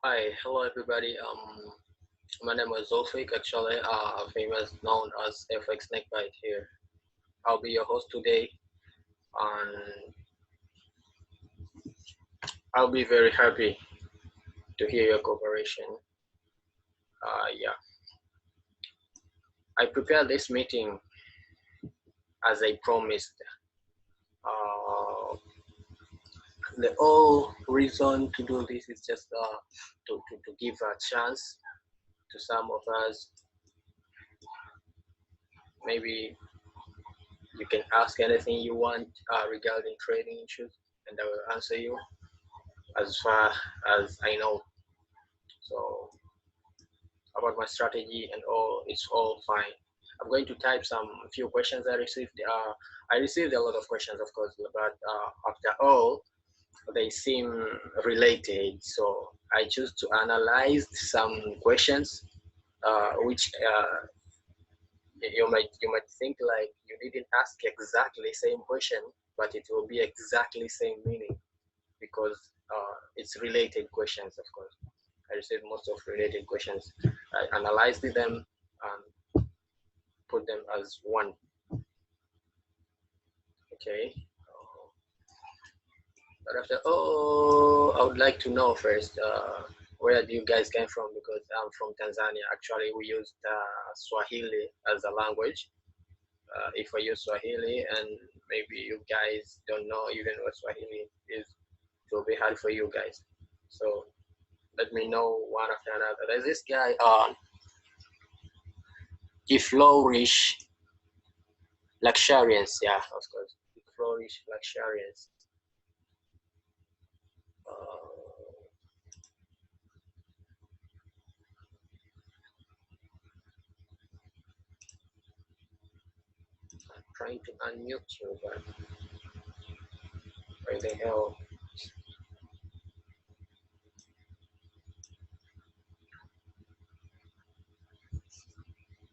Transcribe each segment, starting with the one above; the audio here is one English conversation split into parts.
Hi, hello everybody. My name is Zulfik, actually, famous known as FxSnakebite here. I'll be your host today, and I'll be very happy to hear your cooperation. Yeah, I prepared this meeting as I promised. Uh, the whole reason to do this is just to give a chance to some of us. Maybe you can ask anything you want regarding trading issues, and I will answer you as far as I know. So about my strategy and all, it's all fine. I'm going to type some few questions I received. I received a lot of questions, of course, but after all, they seem related. So I choose to analyze some questions, which you might think like you didn't ask exactly same question, but it will be exactly same meaning because it's related questions, of course. I received most of related questions. I analyzed them and put them as one. Okay. But after, I would like to know first, where do you guys came from? Because I'm from Tanzania. Actually, we used Swahili as a language. If I use Swahili and maybe you guys don't know even what Swahili is, it will be hard for you guys. So let me know one after another. There's this guy, he flourish luxuriance, yeah, of course. He flourish luxuriance. I'm trying to unmute you, but where the hell?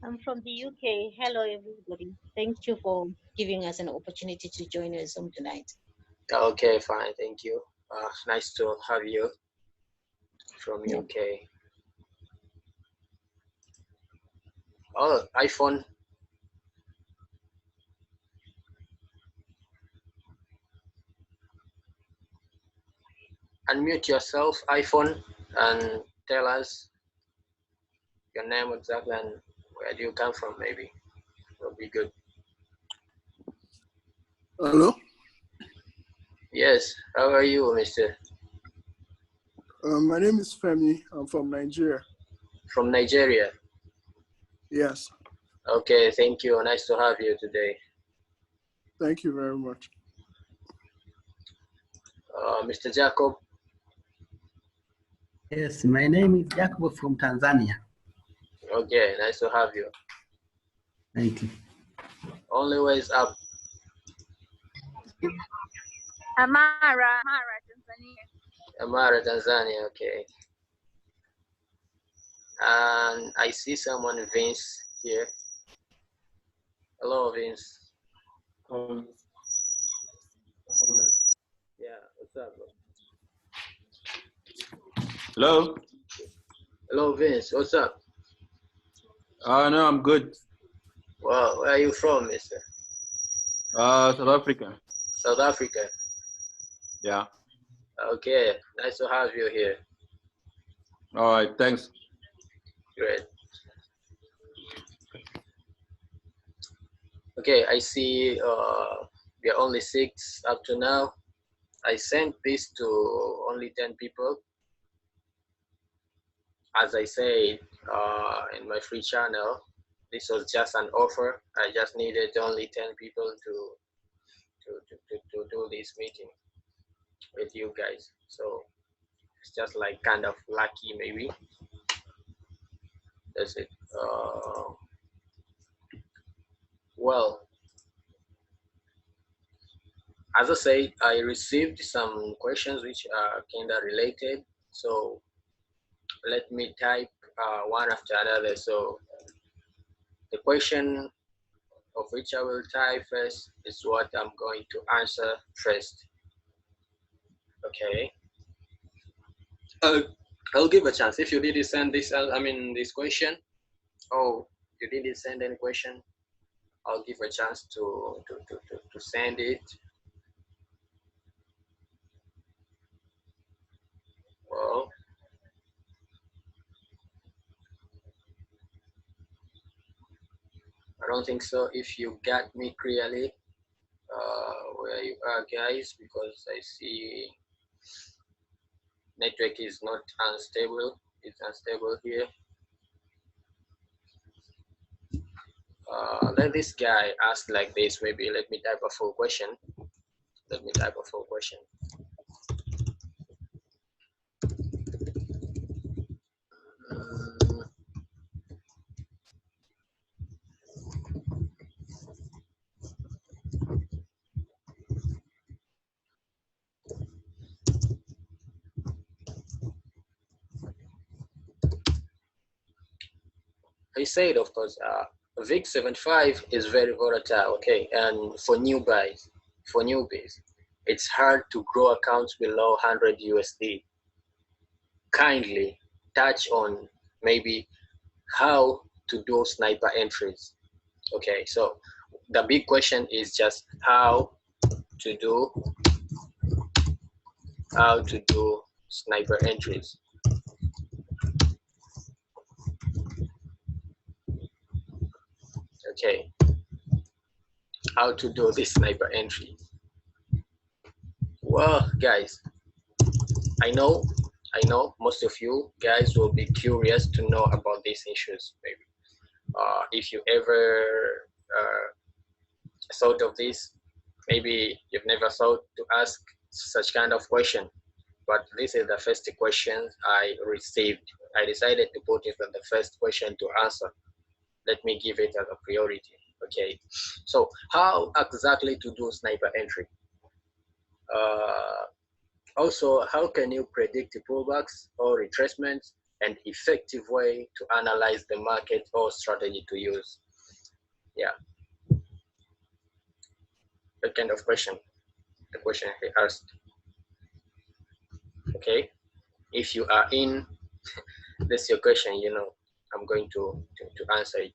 I'm from the UK. Hello, everybody. Thank you for giving us an opportunity to join your Zoom tonight. Okay, fine, thank you. Nice to have you from Yeah. UK. Oh, iPhone. Unmute yourself, iPhone, and tell us your name exactly and where do you come from, maybe. Will be good. Hello? Yes, how are you, Mr.? My name is Femi. I'm from Nigeria. From Nigeria? Yes. Okay, thank you. Nice to have you today. Thank you very much. Mr. Jacob? Yes, my name is Jacob from Tanzania. Okay, nice to have you. Thank you. Only ways up. Amara, Tanzania. Amara, Tanzania, okay. And I see someone, Vince, here. Hello, Vince. Yeah, what's up, bro? Hello? Hello, Vince, what's up? No, I'm good. Well, where are you from, mister? South Africa. South Africa. Yeah. Okay, nice to have you here. All right, thanks. Great. Okay, I see we are only 6 up to now. I sent this to only 10 people. As I said in my free channel, this was just an offer. I just needed only 10 people to do this meeting with you guys. So it's just like kind of lucky, maybe. That's it. Well, as I said, I received some questions which are kind of related. So let me type one after another. So the question of which I will type first is what I'm going to answer first. Okay. I'll give a chance. If you didn't send this, I mean this question, oh, you didn't send any question, I'll give a chance to send it. Well, I don't think so. If you got me clearly, where you are, guys, because I see network is not unstable. It's unstable here. Let this guy ask like this. Maybe let me type a full question. Let me type a full question. Mm, I said, of course, VIX 75 is very volatile, okay, and for newbies, it's hard to grow accounts below 100 USD. Kindly touch on maybe how to do sniper entries. Okay, so the big question is just how to do sniper entries. Okay, how to do this sniper entry. Well, guys, I know most of you guys will be curious to know about these issues. Maybe if you ever thought of this, maybe you've never thought to ask such kind of question, but this is the first question I received. I decided to put it as the first question to answer. Let me give it as a priority. Okay, so how exactly to do sniper entry? Also, how can you predict pullbacks or retracements, and effective way to analyze the market or strategy to use? Yeah, that kind of question, the question he asked. Okay, if you are in, this your question, you know, I'm going to answer it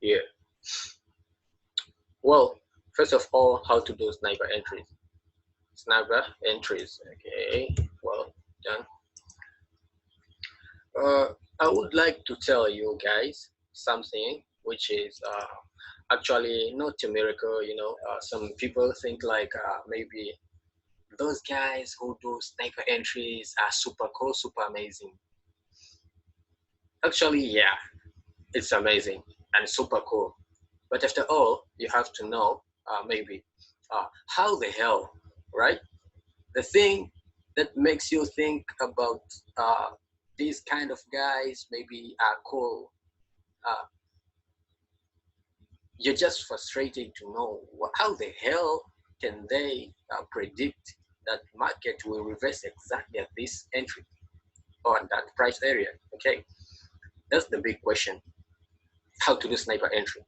here. Well, first of all, how to do sniper entries. Sniper entries, okay, well done. I would like to tell you guys something which is actually not a miracle. You know, some people think like maybe those guys who do sniper entries are super cool, super amazing. Actually, yeah, it's amazing and super cool. But after all, you have to know maybe how the hell, right? The thing that makes you think about these kind of guys maybe are cool. Uh, you're just frustrated to know how the hell can they predict that market will reverse exactly at this entry or at that price area. Okay, that's the big question. How to do sniper entry?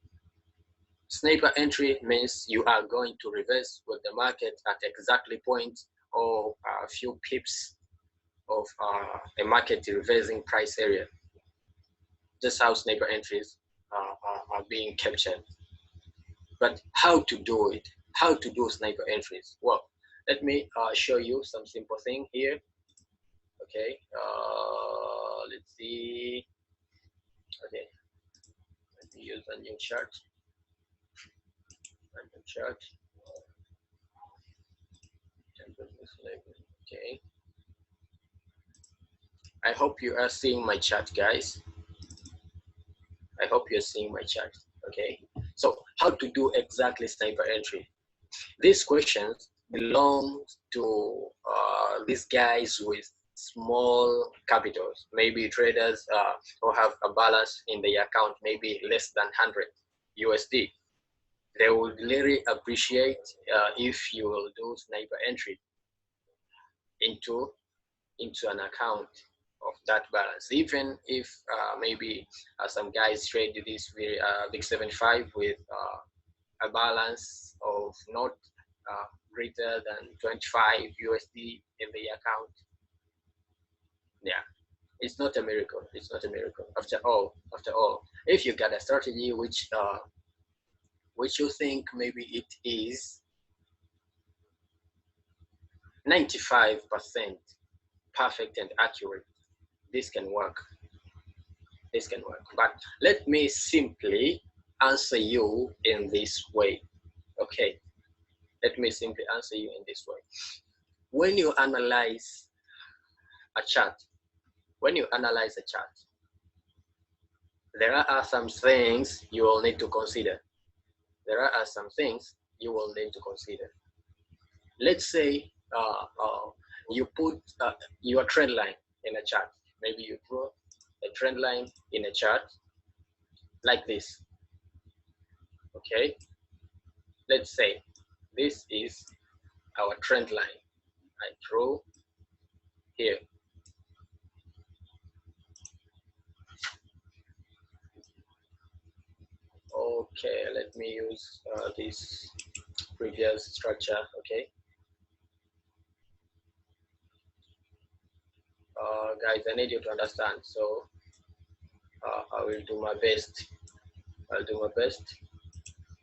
Sniper entry means you are going to reverse with the market at exactly point or a few pips of a market reversing price area. That's how sniper entries are being captured. But how to do it? How to do sniper entries? Well, let me show you some simple thing here. Okay, let's see. Okay, let me use a new chart. A new chart. Okay. I hope you are seeing my chart, guys. I hope you're seeing my chart. Okay. So how to do exactly sniper entry? These questions belong to these guys with small capitals, maybe traders who have a balance in their account, maybe less than 100 USD. They would really appreciate if you will do sniper entry into an account of that balance, even if maybe some guys trade this big 75 with a balance of not greater than 25 USD in the account. Yeah, It's not a miracle. It's not a miracle. After all, if you got a strategy which you think maybe it is 95% perfect and accurate, this can work. This can work. But let me simply answer you in this way. Okay. Let me simply answer you in this way. When you analyze a chart, there are some things you will need to consider. Let's say you put your trend line in a chart. Maybe you draw a trend line in a chart like this. Okay. Let's say this is our trend line. I draw here. Okay, let me use this previous structure. Okay, guys, I need you to understand. So I will do my best. I'll do my best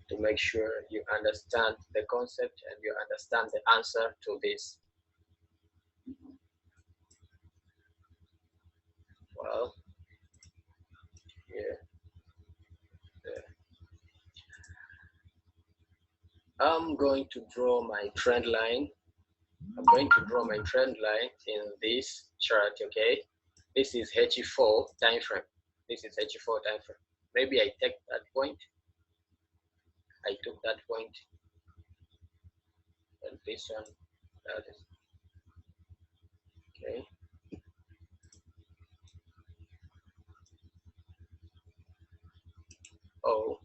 to make sure you understand the concept and you understand the answer to this. Well, yeah. I'm going to draw my trend line. I'm going to draw my trend line in this chart. Okay, this is H4 time frame. This is H4 time frame. Maybe I take that point. I took that point, and this one, that is okay. Oh,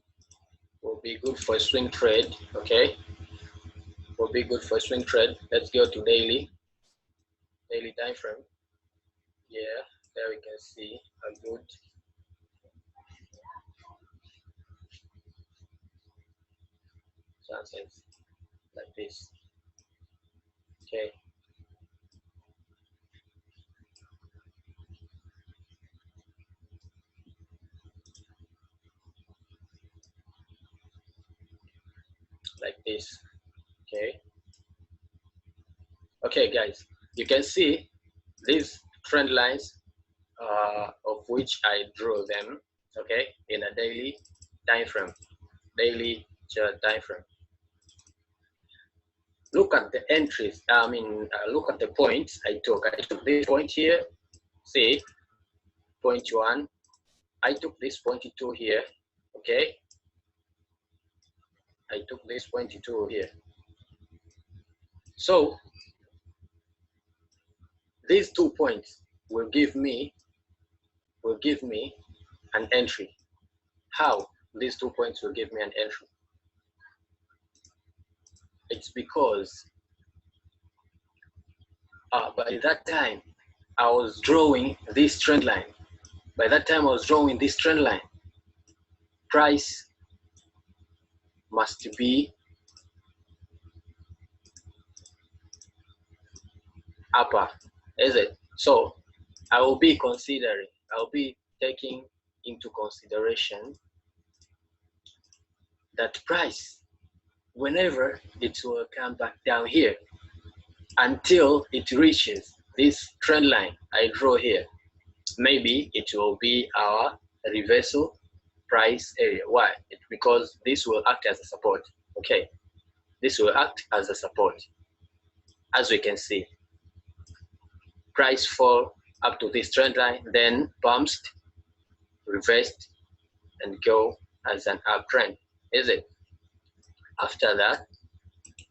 will be good for swing trade. Okay, will be good for swing trade. Let's go to daily time frame. Yeah, there we can see a good chances like this. Okay. Like this. Okay. Okay, guys, you can see these trend lines of which I drew them. Okay, in a daily time frame. Daily chart time frame. Look at the entries. Look at the points I took. I took this point here. See, point 1. I took this point 2 here. Okay. I took this point 2 here. So these 2 points will give me an entry. How these 2 points will give me an entry? It's because by that time I was drawing this trend line. By that time I was drawing this trend line. Price must be upper, is it? So I will be taking into consideration that price, whenever it will come back down here until it reaches this trend line I draw here, maybe it will be our reversal price area. Why? Because this will act as a support. Okay, this will act as a support. As we can see, price fall up to this trend line, then bounced, reversed, and go as an uptrend, is it? After that,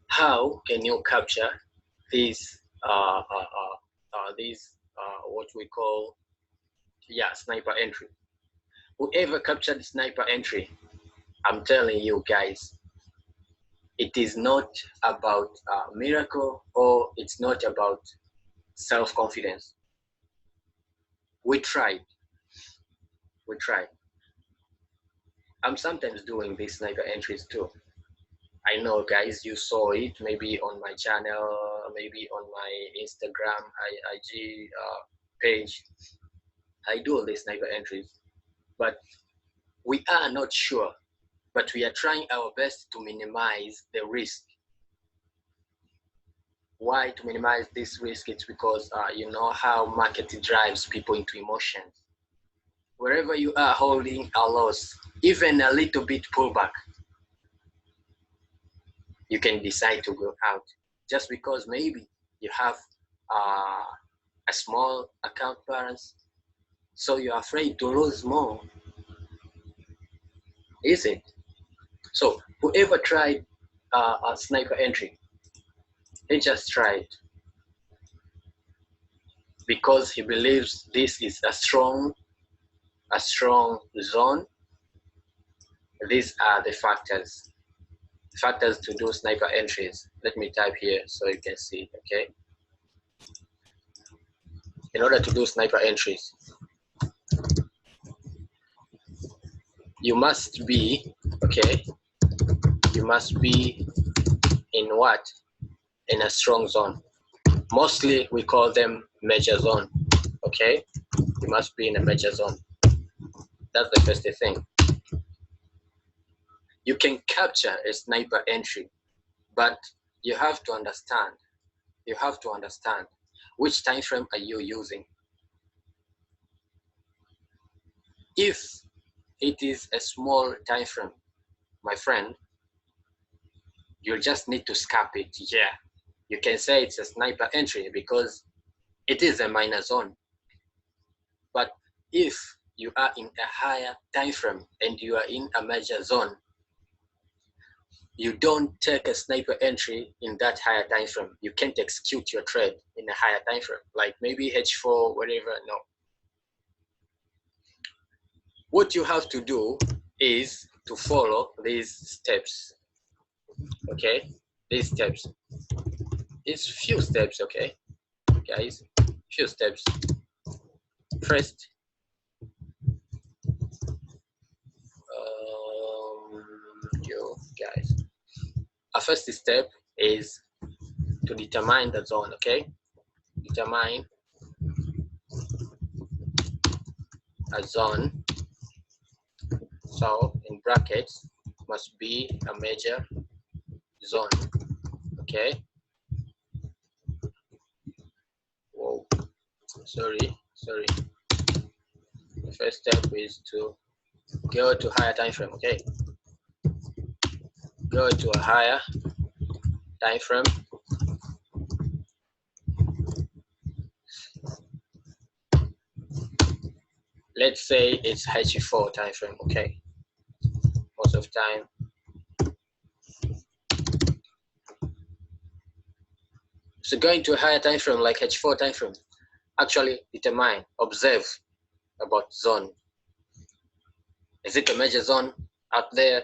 how can you capture these what we call sniper entry? Whoever captured sniper entry, I'm telling you guys, it is not about miracle, or it's not about self-confidence. We tried. I'm sometimes doing these sniper entries too. I know, guys, you saw it maybe on my channel, maybe on my Instagram, IG page. I do all these sniper entries, but we are not sure, but we are trying our best to minimize the risk. Why to minimize this risk? It's because you know how market drives people into emotions. Wherever you are holding a loss, even a little bit pullback, you can decide to go out just because maybe you have a small account balance, so you're afraid to lose more, is it? So whoever tried a sniper entry, he just tried because he believes this is a strong zone. These are the factors to do sniper entries. Let me type here so you can see, okay? In order to do sniper entries, you must be, okay, you must be in what? In a strong zone. Mostly we call them major zone, okay? You must be in a major zone. That's the first thing. You can capture a sniper entry, but you have to understand which time frame are you using. If it is a small time frame, my friend, you just need to scalp it. Yeah, you can say it's a sniper entry because it is a minor zone. But if you are in a higher time frame and you are in a major zone, you don't take a sniper entry in that higher time frame. You can't execute your trade in a higher time frame, like maybe H4, whatever. No. What you have to do is to follow these steps. Okay, these steps. It's few steps, okay, guys. Few steps. First, you guys. Our first step is to determine the zone. Okay, determine a zone. So in brackets must be a major zone. Okay. Whoa. Sorry. The first step is to go to higher time frame. Okay. Go to a higher time frame. Let's say it's H4 time frame. Okay. Most of time. So going to a higher time frame like H4 time frame, actually determine, observe about zone. Is it a major zone out there?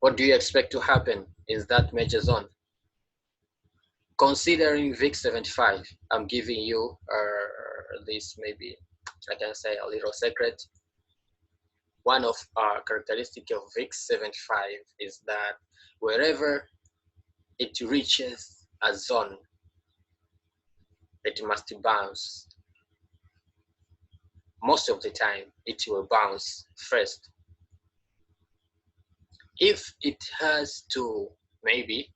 What do you expect to happen in that major zone? Considering VIX 75, I'm giving you this, maybe I can say a little secret. One of our characteristics of VIX 75 is that wherever it reaches a zone, it must bounce. Most of the time, it will bounce first. If it has to, maybe,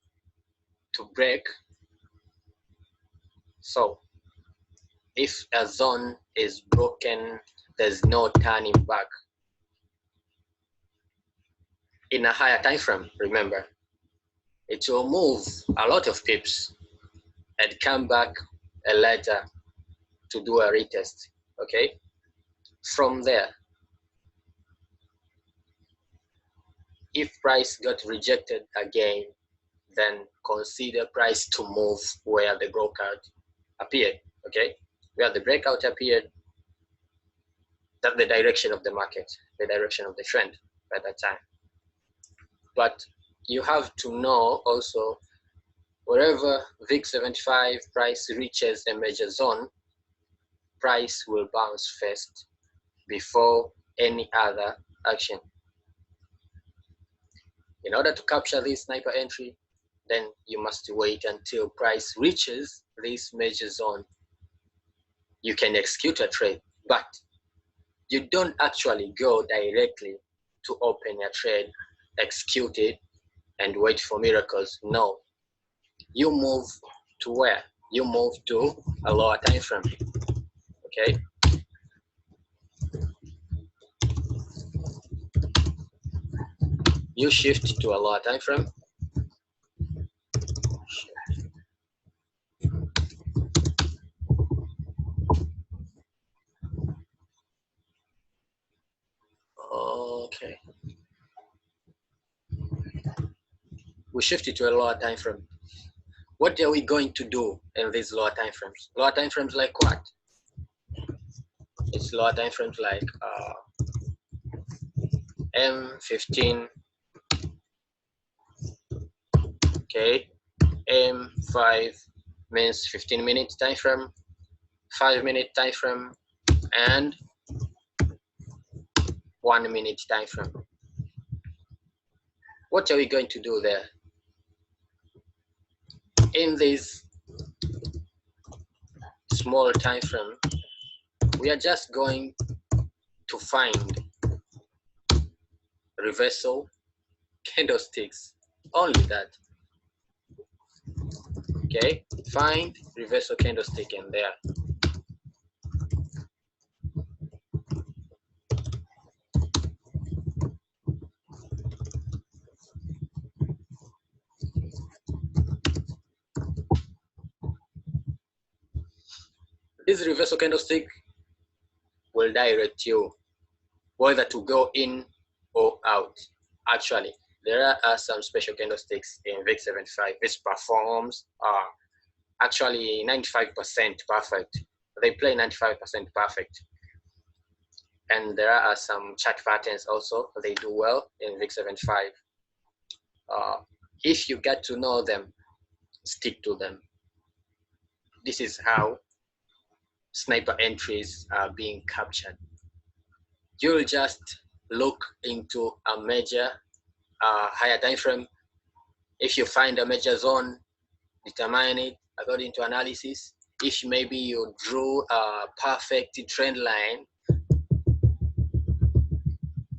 to break, so if a zone is broken, there's no turning back. In a higher time frame, remember, it will move a lot of pips and come back later to do a retest, okay? From there, if price got rejected again, then consider price to move where the breakout appeared, okay? Where the breakout appeared, that's the direction of the market, the direction of the trend at that time. But you have to know also, wherever VIX 75 price reaches a major zone, price will bounce first before any other action. In order to capture this sniper entry, then you must wait until price reaches this major zone. You can execute a trade, but You don't actually go directly to open a trade, execute it, and wait for miracles. No, you move to where? You move to a lower time frame. Okay. You shift to a lower time frame. Okay. We shift it to a lower time frame. What are we going to do in these lower time frames? Lower time frames like what? It's lower time frames like M15, okay, M5 means 15-minute time frame, 5-minute time frame, and 1-minute time frame. What are we going to do there? In this small time frame, we are just going to find reversal candlesticks, only that. Okay, find reversal candlestick in there. This reversal candlestick will direct you whether to go in or out. Actually, there are some special candlesticks in FxSnakebite. This performs actually 95% perfect. They play 95% perfect. And there are some chart patterns also. They do well in FxSnakebite. If you get to know them, stick to them. This is how sniper entries are being captured. You'll just look into a major higher time frame. If you find a major zone, determine it according to analysis. If maybe you drew a perfect trend line,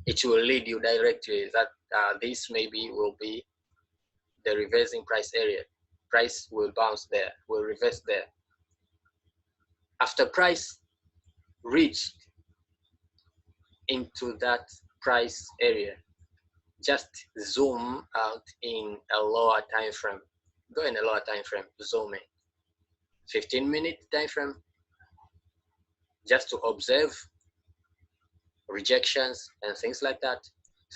it will lead you directly that this maybe will be the reversing price area. Price will bounce there, will reverse there. After price reached into that price area, just zoom out in a lower time frame. Go in a lower time frame, zoom in. 15-minute time frame, just to observe rejections and things like that.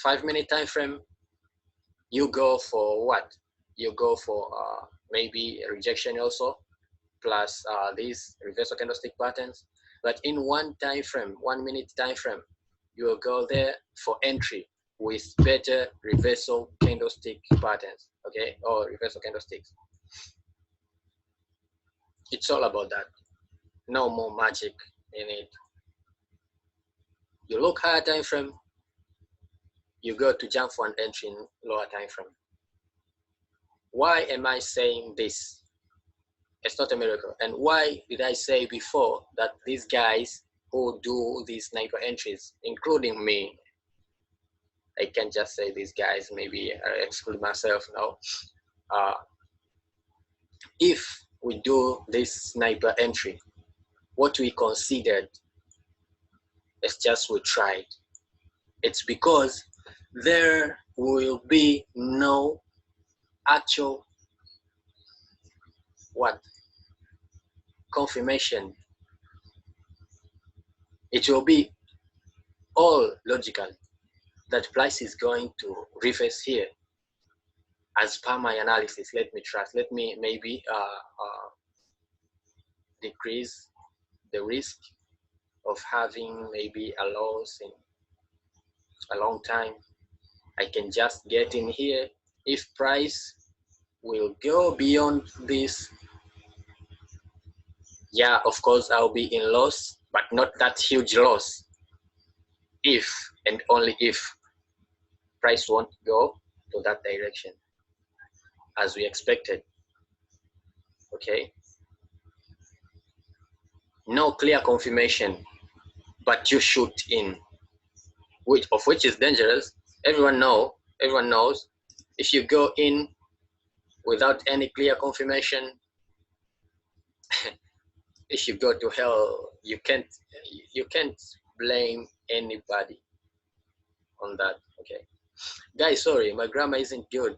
5-minute time frame, you go for what? You go for maybe a rejection also, plus these reversal candlestick patterns. But in one time frame, 1-minute time frame, you will go there for entry with better reversal candlestick patterns, okay, or reversal candlesticks. It's all about that. No more magic in it. You look higher time frame, you go to jump for an entry in lower time frame. Why am I saying this? It's not a miracle. And why did I say before that these guys who do these sniper entries, including me, I can't just say these guys, maybe I exclude myself now. If we do this sniper entry, what we considered is just we tried. It's because there will be no actual confirmation. It will be all logical that price is going to reverse here. As per my analysis, let me maybe decrease the risk of having maybe a loss in a long time. I can just get in here. If price will go beyond this, yeah, of course I'll be in loss, but not that huge loss. If and only if price won't go to that direction as we expected. Okay, no clear confirmation but you shoot in, which is dangerous. Everyone knows. If you go in without any clear confirmation, if you go to hell, you can't blame anybody on that. Okay, guys, sorry, my grammar isn't good.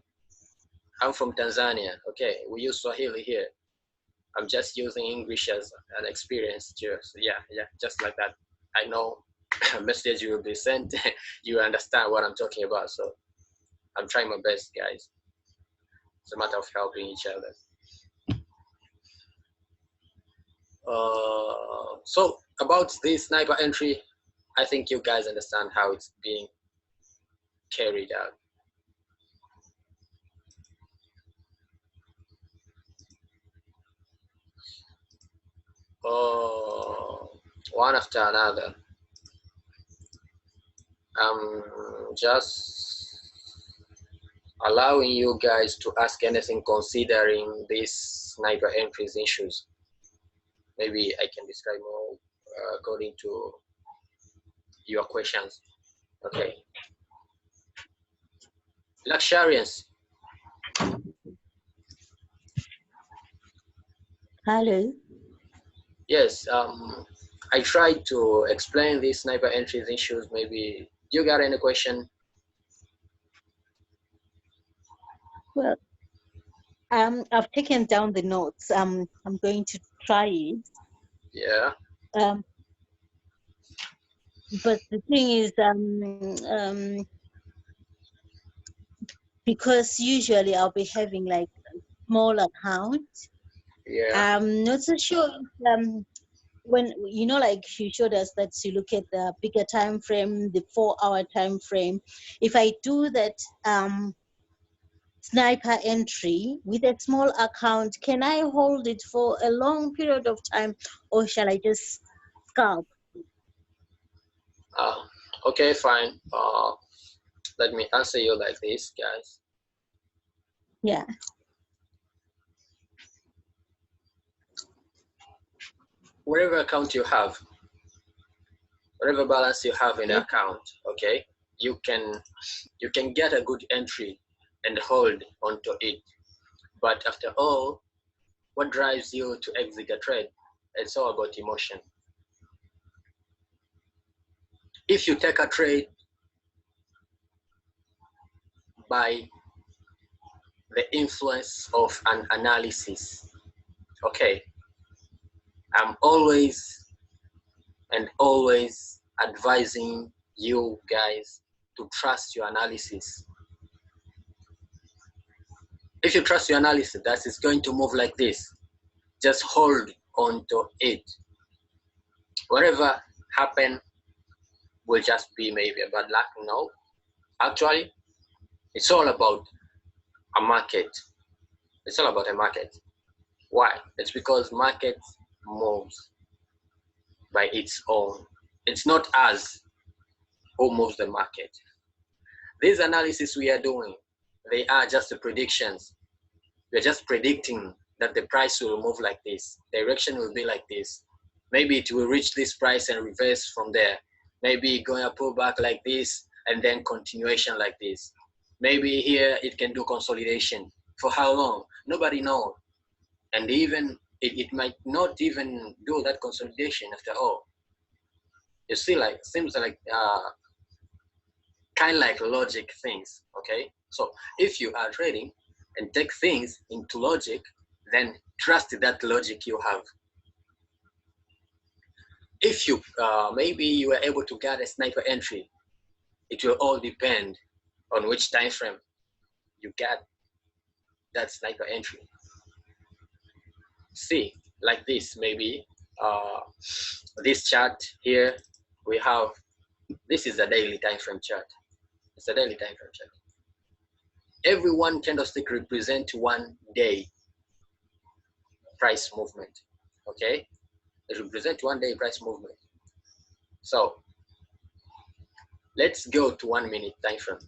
I'm from Tanzania. Okay, we use Swahili here. I'm just using English as an experience. Just yeah, just like that. I know a message will be sent. You understand what I'm talking about. So I'm trying my best, guys. It's a matter of helping each other. So about this sniper entry, I think you guys understand how it's being carried out. One after another. I'm just allowing you guys to ask anything considering these sniper entries issues. Maybe I can describe more according to your questions. Okay. Luxuriance. Hello. Yes, I tried to explain these sniper entries issues. Maybe you got any question? Well, I've taken down the notes. I'm going to try it. Yeah. But the thing is, because usually I'll be having like a small account. Yeah. I'm not so sure if, when you know, like you showed us that you look at the bigger time frame, the 4-hour time frame. If I do that sniper entry with a small account, can I hold it for a long period of time, or shall I just scalp? Okay, fine. Let me answer you like this, guys. Yeah. Whatever account you have, whatever balance you have in the account, okay, you can get a good entry and hold onto it. But after all, what drives you to exit a trade? It's all about emotion. If you take a trade by the influence of an analysis, okay, I'm always advising you guys to trust your analysis. If you trust your analysis that it's going to move like this, just hold on to it. Whatever happen will just be maybe a bad luck. No, actually, it's all about a market. It's all about a market. Why? It's because market moves by its own. It's not us who moves the market. These analysis we are doing, they are just the predictions. We're just predicting that the price will move like this. Direction will be like this. Maybe it will reach this price and reverse from there. Maybe going to pull back like this and then continuation like this. Maybe here it can do consolidation. For how long? Nobody knows. And even it might not even do that consolidation after all. You see, like seems like kind of like logic things. Okay, so if you are trading and take things into logic, then trust that logic you have. If you maybe you were able to get a sniper entry, it will all depend on which time frame you get that sniper entry. See, like this, maybe this chart here, we have, this is a daily time frame chart. It's a daily time frame chart. Every one candlestick represents 1 day price movement. Okay, it represents 1 day price movement. So let's go to 1 minute time frame.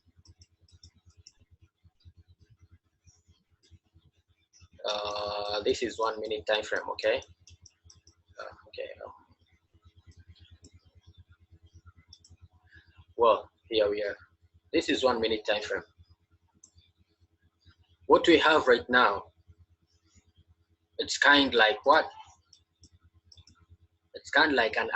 This is 1 minute time frame. Okay. Okay. Well, here we are. This is 1 minute time frame. What we have right now, it's kind like what? It's kind of like an